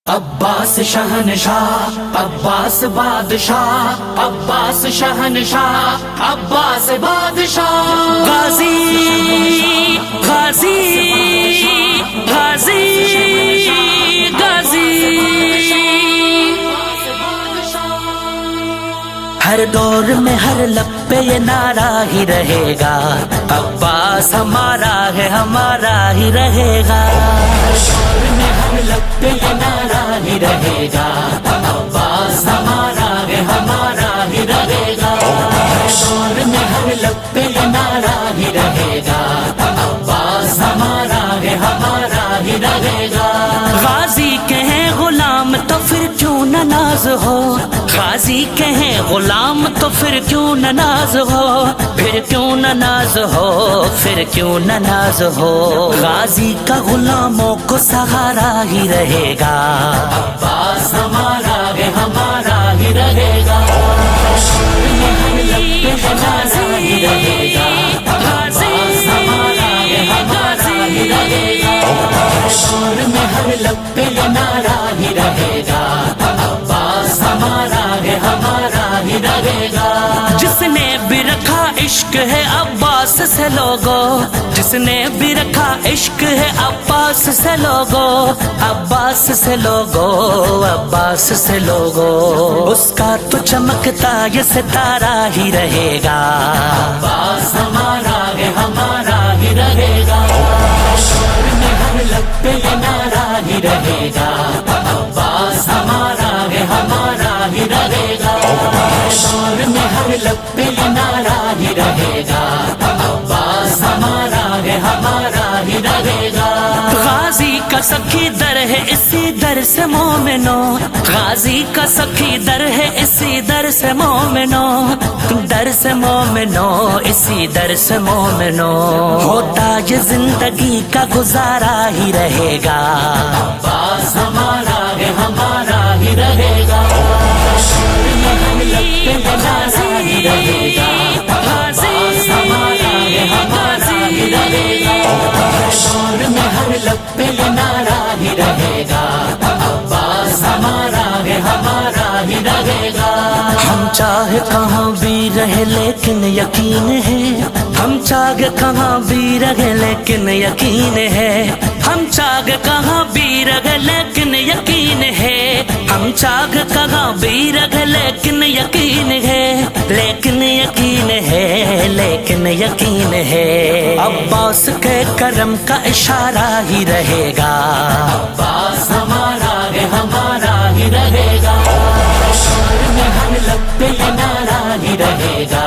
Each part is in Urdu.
عباس شہنشاہ، عباس بادشاہ، عباس شہنشاہ، عباس بادشاہ، غازی غازی غازی غازی ہر دور میں ہر لب پہ یہ نعرہ ہی رہے گا، عباس ہمارا ہے، ہمارا ہی رہے گا۔ دور میں ہر لب پہ یہ نعرہ ہی رہے گا، عباس ہمارا ہے، ہمارا ہی رہے گا۔ دور میں ہر لب پہ یہ نعرہ ہی رہے گا، عباس ہمارا ہے، ہمارا ہی رہے گا۔ غازی کہیں غلام تو پھر کیوں نہ ناز ہو، غازی کہیں غلام تو پھر کیوں نہ ناز ہو، پھر کیوں نہ ناز ہو، پھر کیوں نہ ناز ہو۔ غازی کا غلاموں کو سہارا ہی رہے گا، عباس ہمارا ہے، ہمارا ہی رہے گا۔ دور میں ہر لب پہ یہ نعرہ ہی رہے گا، عباس ہمارا ہے، ہمارا ہی رہے گا۔ دور میں ہر لب پہ یہ نعرہ ہی رہے گا، عباس ہمارا ہے، ہمارا ہی رہے گا۔ جس نے بھی رکھا عشق ہے عباس سے لوگو، جس نے بھی رکھا عشق ہے عباس سے لوگو، عباس سے لوگو، عباس سے لوگو۔ اس کا تو چمکتا یہ ستارہ ہی رہے گا، عباس ہمارا ہے، ہمارا ہی رہے گا۔ دور میں ہر لب پہ یہ نعرہ ہی رہے گا، عباس ہمارا ہے، ہمارا ہی رہے گا۔ دور میں ہر لب پہ یہ نعرہ ہی رہے گا، عباس ہمارا ہے، ہمارا ہی رہے گا۔ غازی کا سخی در ہے اسی در سے مومنو، غازی کا سخی در ہے اسی در سے مومنو، در سے مومنو، اسی در سے مومنو۔ ہوتا یہ زندگی کا گزارا ہی رہے گا، عباس ہمارا ہے، ہمارا ہی رہے گا۔ دور میں ہر لب پہ یہ نعرہ ہی رہے گا، عباس ہمارا ہے، ہمارا ہی رہے گا۔ دور میں ہر لب پہ یہ نعرہ ہی رہے گا، عباس ہمارا ہے، ہمارا ہی رہے گا۔ ہم چاہے کہاں بھی رہے لیکن یقین ہے، ہم چاہے کہاں بھی رہے لیکن یقین ہے، ہم چاہے کہاں بھی رہے لیکن یقین ہے، ہم چاہے کہاں بھی رہے لیکن یقین ہے، لیکن یقین ہے، لیکن یقین ہے۔ عباس کے کرم کا اشارہ ہی رہے گا، عباس ہمارا ہے، ہمارا ہی رہے گا۔ دور میں ہر لب پہ یہ نعرہ ہی رہے گا،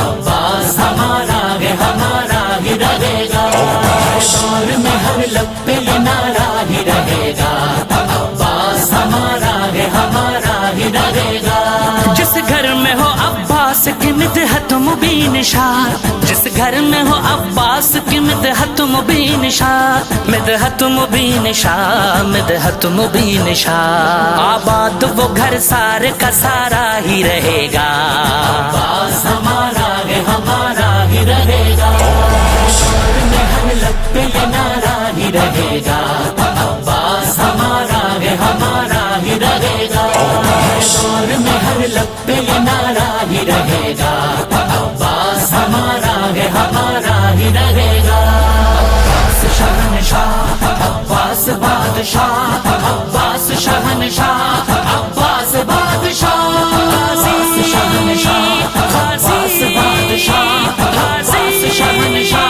عباس ہمارا ہے، ہمارا ہی رہے گا۔ دور میں ہر لب پہ یہ نعرہ ہی رہے گا، عباس ہمارا ہے، ہمارا ہی رہے گا۔ جس گھر میں ہو عباس کی مدحت مبین شاہ، جس گھر میں ہو عباس کی مدحت مبین شاہ، مدحت مبین شاہ، مدحت مبین شاہ۔ آباد وہ گھر سارے کا سارا ہی رہے گا، عباس ہمارا ہے، ہمارا ہی رہے گا۔ دور میں ہر لب پہ یہ نعرہ ہی رہے گا، عباس ہمارا ہے، ہمارا ہی رہے گا۔ دور میں ہر لب پہ یہ نعرہ ہی رہے گا، عباس ہمارا ہے، ہمارا ہی رہے گا۔ عباس شہنشاہ، عباس بادشاہ، عباس شہنشاہ، عباس بادشاہ، عباس شہنشاہ، عباس بادشاہ، عباس شہنشاہ۔